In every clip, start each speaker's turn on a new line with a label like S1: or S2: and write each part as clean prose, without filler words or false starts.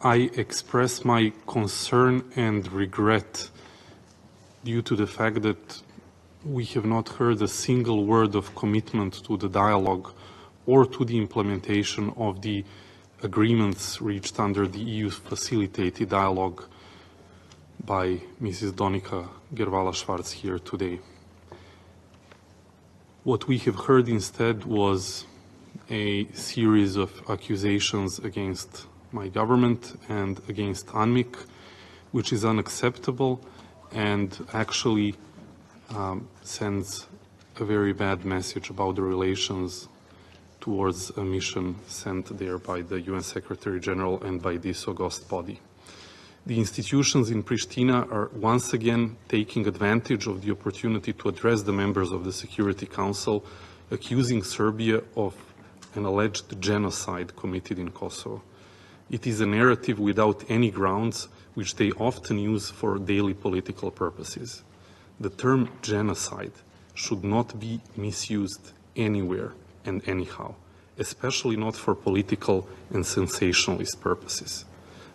S1: I express my concern and regret due to the fact that we have not heard a single word of commitment to the dialogue or to the implementation of the agreements reached under the EU facilitated dialogue by Mrs. Donika Gervale here today. What we have heard instead was a series of accusations against my government and against Unmet, which is unacceptable and actually sends a very bad message about the relations towards a mission sent there by the UN Secretary General and by this august body. The institutions in Pristina are once again taking advantage of the opportunity to address the members of the Security Council, accusing Serbia of an alleged genocide committed in Kosovo. It is a narrative without any grounds, which they often use for daily political purposes. The term genocide should not be misused anywhere and anyhow, especially not for political and sensationalist purposes.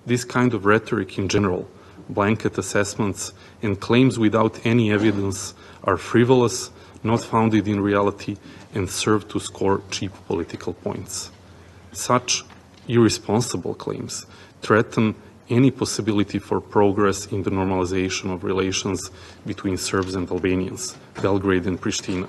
S1: This kind of rhetoric in general, blanket assessments, and claims without any evidence are frivolous, not founded in reality, and serve to score cheap political points. Such irresponsible claims threaten any possibility for progress in the normalization of relations between Serbs and Albanians, Belgrade and Pristina.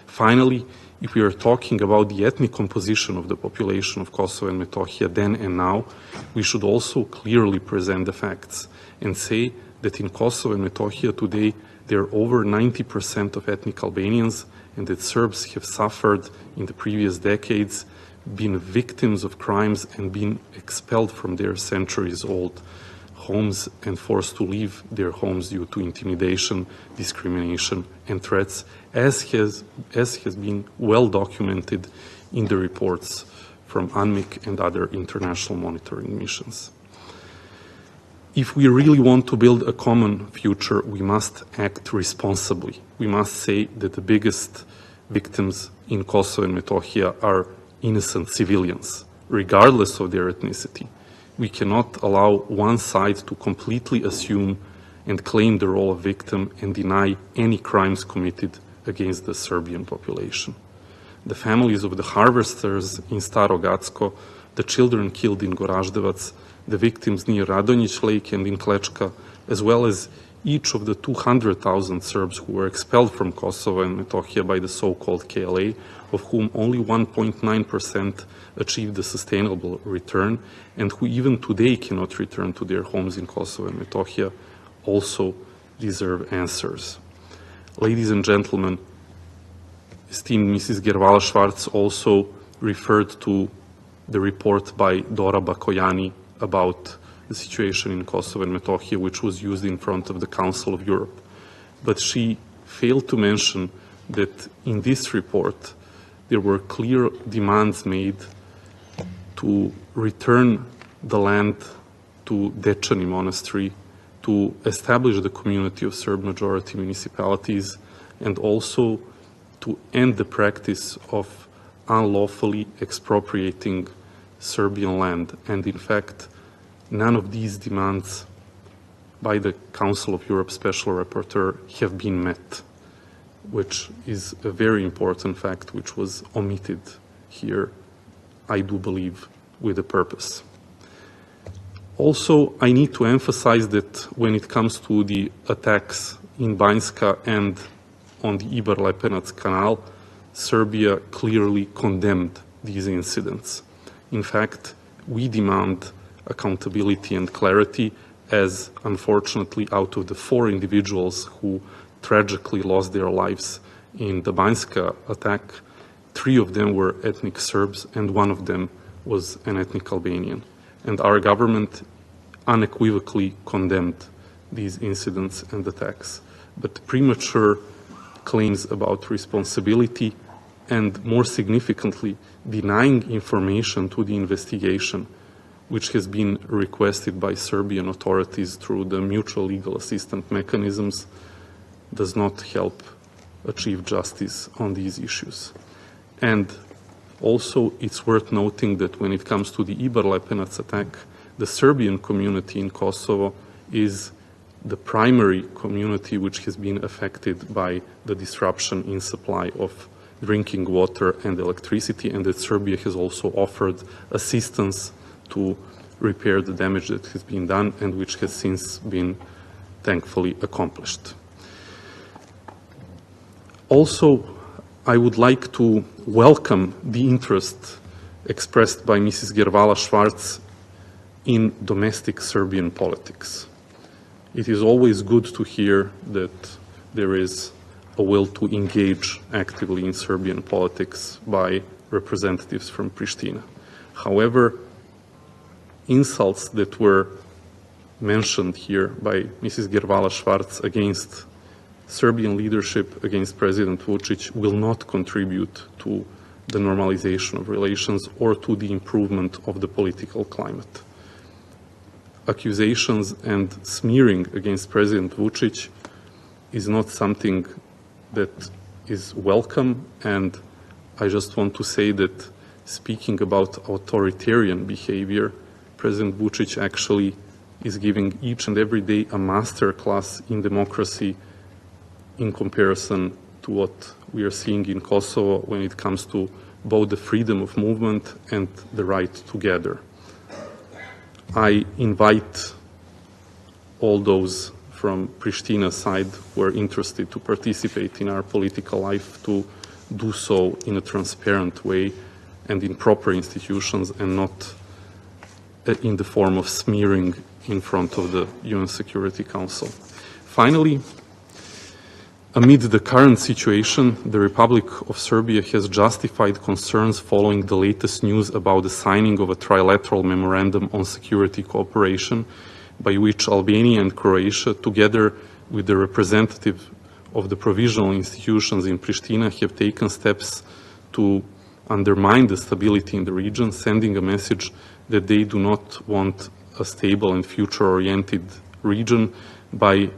S1: Finally, if we are talking about the ethnic composition of the population of Kosovo and Metohija then and now, we should also clearly present the facts and say that in Kosovo and Metohija today there are over 90% of ethnic Albanians, and that Serbs have suffered in the previous decades, been victims of crimes and been expelled from their centuries-old homes and forced to leave their homes due to intimidation, discrimination, and threats, as has been well documented in the reports from Unmet and other international monitoring missions. If we really want to build a common future, we must act responsibly. We must say that the biggest victims in Kosovo and Metohija are innocent civilians, regardless of their ethnicity. We cannot allow one side to completely assume and claim the role of victim and deny any crimes committed against the Serbian population. The families of the harvesters in Staro Gacko, the children killed in Goraždevac, the victims near Radonjić Lake and in Klečka, as well as each of the 200,000 Serbs who were expelled from Kosovo and Metohija by the so-called KLA, of whom only 1.9% achieved a sustainable return, and who even today cannot return to their homes in Kosovo and Metohija, also deserve answers. Ladies and gentlemen, esteemed Mrs. Gervale also referred to the report by Dora Bakojani about the situation in Kosovo and Metohija, which was used in front of the Council of Europe. But she failed to mention that in this report, there were clear demands made to return the land to Dečani Monastery, to establish the community of Serb majority municipalities, and also to end the practice of unlawfully expropriating Serbian land. And in fact, none of these demands by the Council of Europe Special Rapporteur have been met, which is a very important fact which was omitted here, I do believe, with a purpose. Also, I need to emphasize that when it comes to the attacks in Banjska and on the Ibar-Lepenac Canal, Serbia clearly condemned these incidents. In fact, we demand accountability and clarity, as unfortunately out of the 4 individuals who tragically lost their lives in the Banjska attack, 3 of them were ethnic Serbs and 1 of them was an ethnic Albanian. And our government unequivocally condemned these incidents and attacks. But premature claims about responsibility and, more significantly, denying information to the investigation, which has been requested by Serbian authorities through the mutual legal assistance mechanisms, does not help achieve justice on these issues. And also, it's worth noting that when it comes to the Ibar-Lepenac attack, the Serbian community in Kosovo is the primary community which has been affected by the disruption in supply of drinking water and electricity, and that Serbia has also offered assistance to repair the damage that has been done and which has since been thankfully accomplished. Also, I would like to welcome the interest expressed by Mrs. Gervale-Schwarz in domestic Serbian politics. It is always good to hear that there is a will to engage actively in Serbian politics by representatives from Pristina. However, insults that were mentioned here by Mrs. Gervale-Schwarz against Serbian leadership, against President Vučić, will not contribute to the normalization of relations or to the improvement of the political climate. Accusations and smearing against President Vučić is not something that is welcome, and I just want to say that speaking about authoritarian behavior, President Vučić actually is giving each and every day a master class in democracy in comparison to what we are seeing in Kosovo when it comes to both the freedom of movement and the right to gather. I invite all those from Pristina's side who are interested to participate in our political life to do so in a transparent way and in proper institutions and not in the form of smearing in front of the UN Security Council. Finally, amid the current situation, the Republic of Serbia has justified concerns following the latest news about the signing of a trilateral memorandum on security cooperation, by which Albania and Croatia, together with the representative of the provisional institutions in Pristina, have taken steps to undermine the stability in the region, sending a message that they do not want a stable and future-oriented region by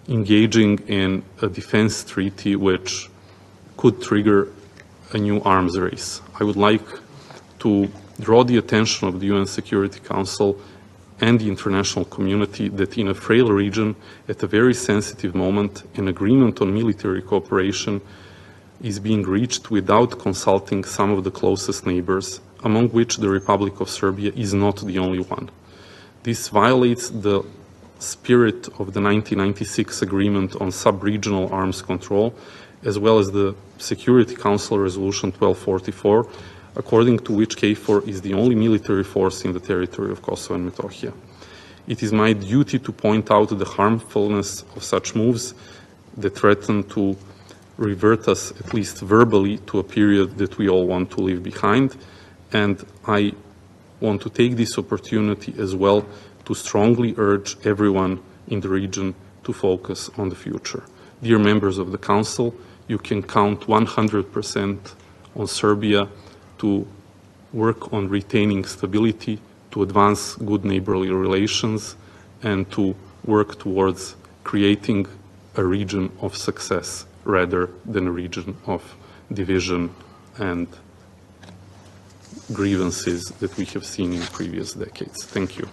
S1: engaging in a defense treaty which could trigger a new arms race. I would like to draw the attention of the UN Security Council and the international community that in a frail region, at a very sensitive moment, an agreement on military cooperation is being reached without consulting some of the closest neighbors, among which the Republic of Serbia is not the only one. This violates the spirit of the 1996 agreement on sub-regional arms control, as well as the Security Council Resolution 1244, according to which KFOR is the only military force in the territory of Kosovo and Metohija. It is my duty to point out the harmfulness of such moves that threaten to revert us, at least verbally, to a period that we all want to leave behind. And I want to take this opportunity as well to strongly urge everyone in the region to focus on the future. Dear members of the Council, you can count 100% on Serbia to work on retaining stability, to advance good neighborly relations, and to work towards creating a region of success rather than a region of division and grievances that we have seen in previous decades. Thank you.